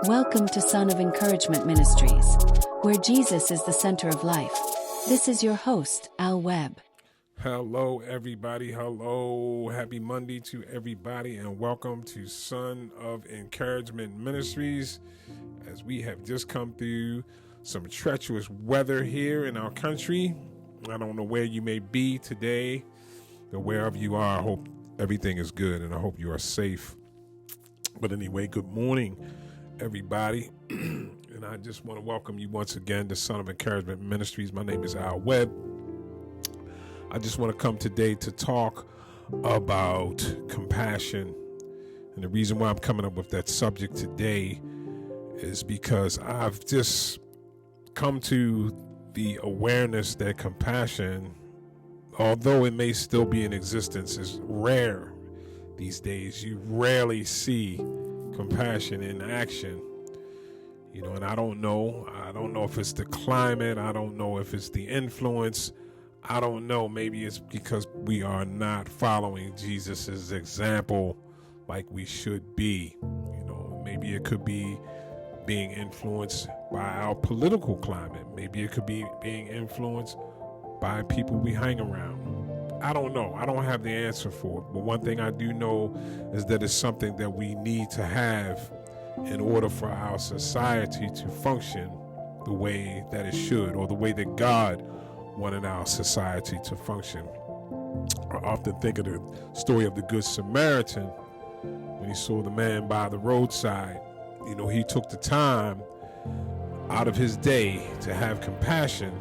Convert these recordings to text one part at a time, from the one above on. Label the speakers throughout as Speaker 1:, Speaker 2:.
Speaker 1: Welcome to Son of Encouragement Ministries, where Jesus is the center of life. This is your host, Al Webb.
Speaker 2: Hello, everybody. Hello. Happy Monday to everybody, and welcome to Son of Encouragement Ministries. As we have just come through some treacherous weather here in our country. I don't know where you may be today, but wherever you are, I hope everything is good, and I hope you are safe. But anyway, good morning, everybody. And I just want to welcome you once again to Son of Encouragement Ministries. My name is Al Webb. I just want to come today to talk about compassion. And the reason why I'm coming up with that subject today is because I've just come to the awareness that compassion, although it may still be in existence, is rare these days. You rarely see compassion in action. And I don't know if it's the climate. I don't know if it's the influence. I don't know. Maybe it's because we are not following Jesus's example like we should be. Maybe it could be being influenced by our political climate. Maybe it could be being influenced by people we hang around. I don't know. I don't have the answer for it. But one thing I do know is that it's something that we need to have in order for our society to function the way that it should, or the way that God wanted our society to function. I often think of the story of the Good Samaritan when he saw the man by the roadside. He took the time out of his day to have compassion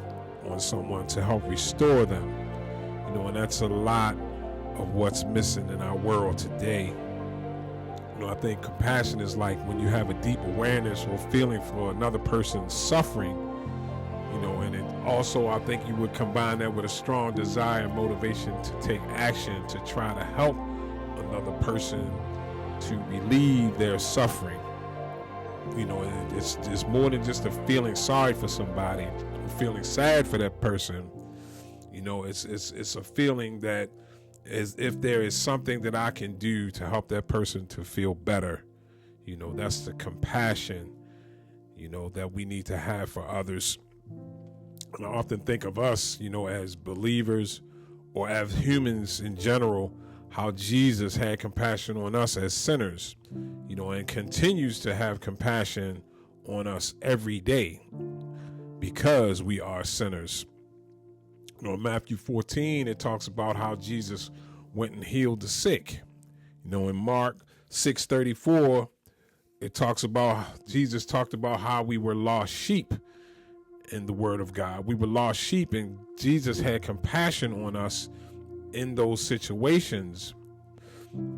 Speaker 2: on someone, to help restore them. And that's a lot of what's missing in our world today. I think compassion is like when you have a deep awareness or feeling for another person's suffering, and it also, I think you would combine that with a strong desire and motivation to take action to try to help another person to relieve their suffering. It's more than just a feeling sorry for somebody, or feeling sad for that person. It's a feeling that as if there is something that I can do to help that person to feel better. That's the compassion, that we need to have for others. And I often think of us, as believers or as humans in general, how Jesus had compassion on us as sinners, and continues to have compassion on us every day because we are sinners. In Matthew 14, it talks about how Jesus went and healed the sick. In Mark 6:34, it talks about, Jesus talked about how we were lost sheep in the Word of God. We were lost sheep, and Jesus had compassion on us in those situations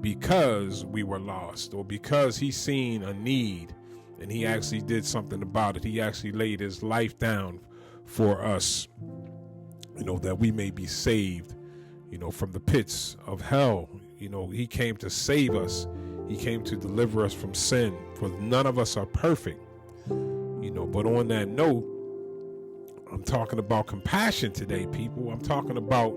Speaker 2: because we were lost, or because he seen a need and he actually did something about it. He actually laid his life down for us, that we may be saved, from the pits of hell. He came to save us. He came to deliver us from sin, for none of us are perfect. But on that note, I'm talking about compassion today, people. I'm talking about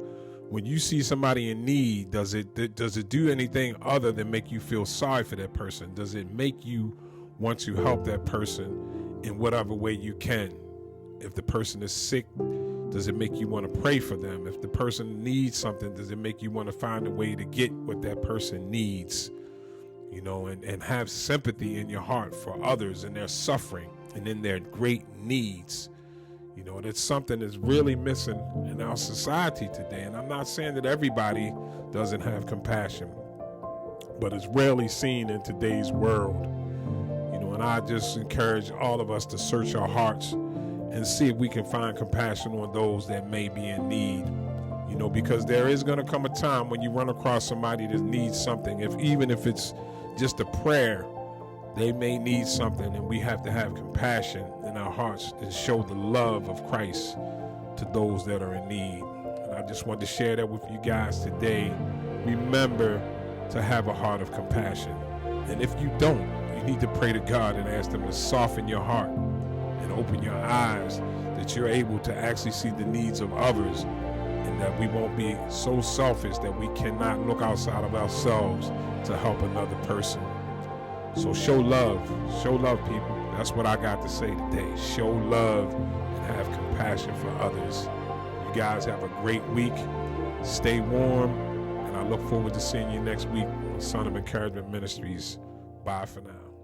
Speaker 2: when you see somebody in need, does it do anything other than make you feel sorry for that person? Does it make you want to help that person in whatever way you can? If the person is sick, does it make you want to pray for them? If the person needs something, does it make you want to find a way to get what that person needs? And have sympathy in your heart for others and their suffering and in their great needs. That's something that's really missing in our society today. And I'm not saying that everybody doesn't have compassion, but it's rarely seen in today's world. And I just encourage all of us to search our hearts and see if we can find compassion on those that may be in need. Because there is going to come a time when you run across somebody that needs something, even if it's just a prayer. They may need something, and we have to have compassion in our hearts and show the love of Christ to those that are in need. And I just wanted to share that with you guys today. Remember to have a heart of compassion. And if you don't, you need to pray to God and ask Him to soften your heart and open your eyes, that you're able to actually see the needs of others, and that we won't be so selfish that we cannot look outside of ourselves to help another person. So show love, people. That's what I got to say today. Show love and have compassion for others. You guys have a great week. Stay warm, and I look forward to seeing you next week on Son of Encouragement Ministries. Bye for now.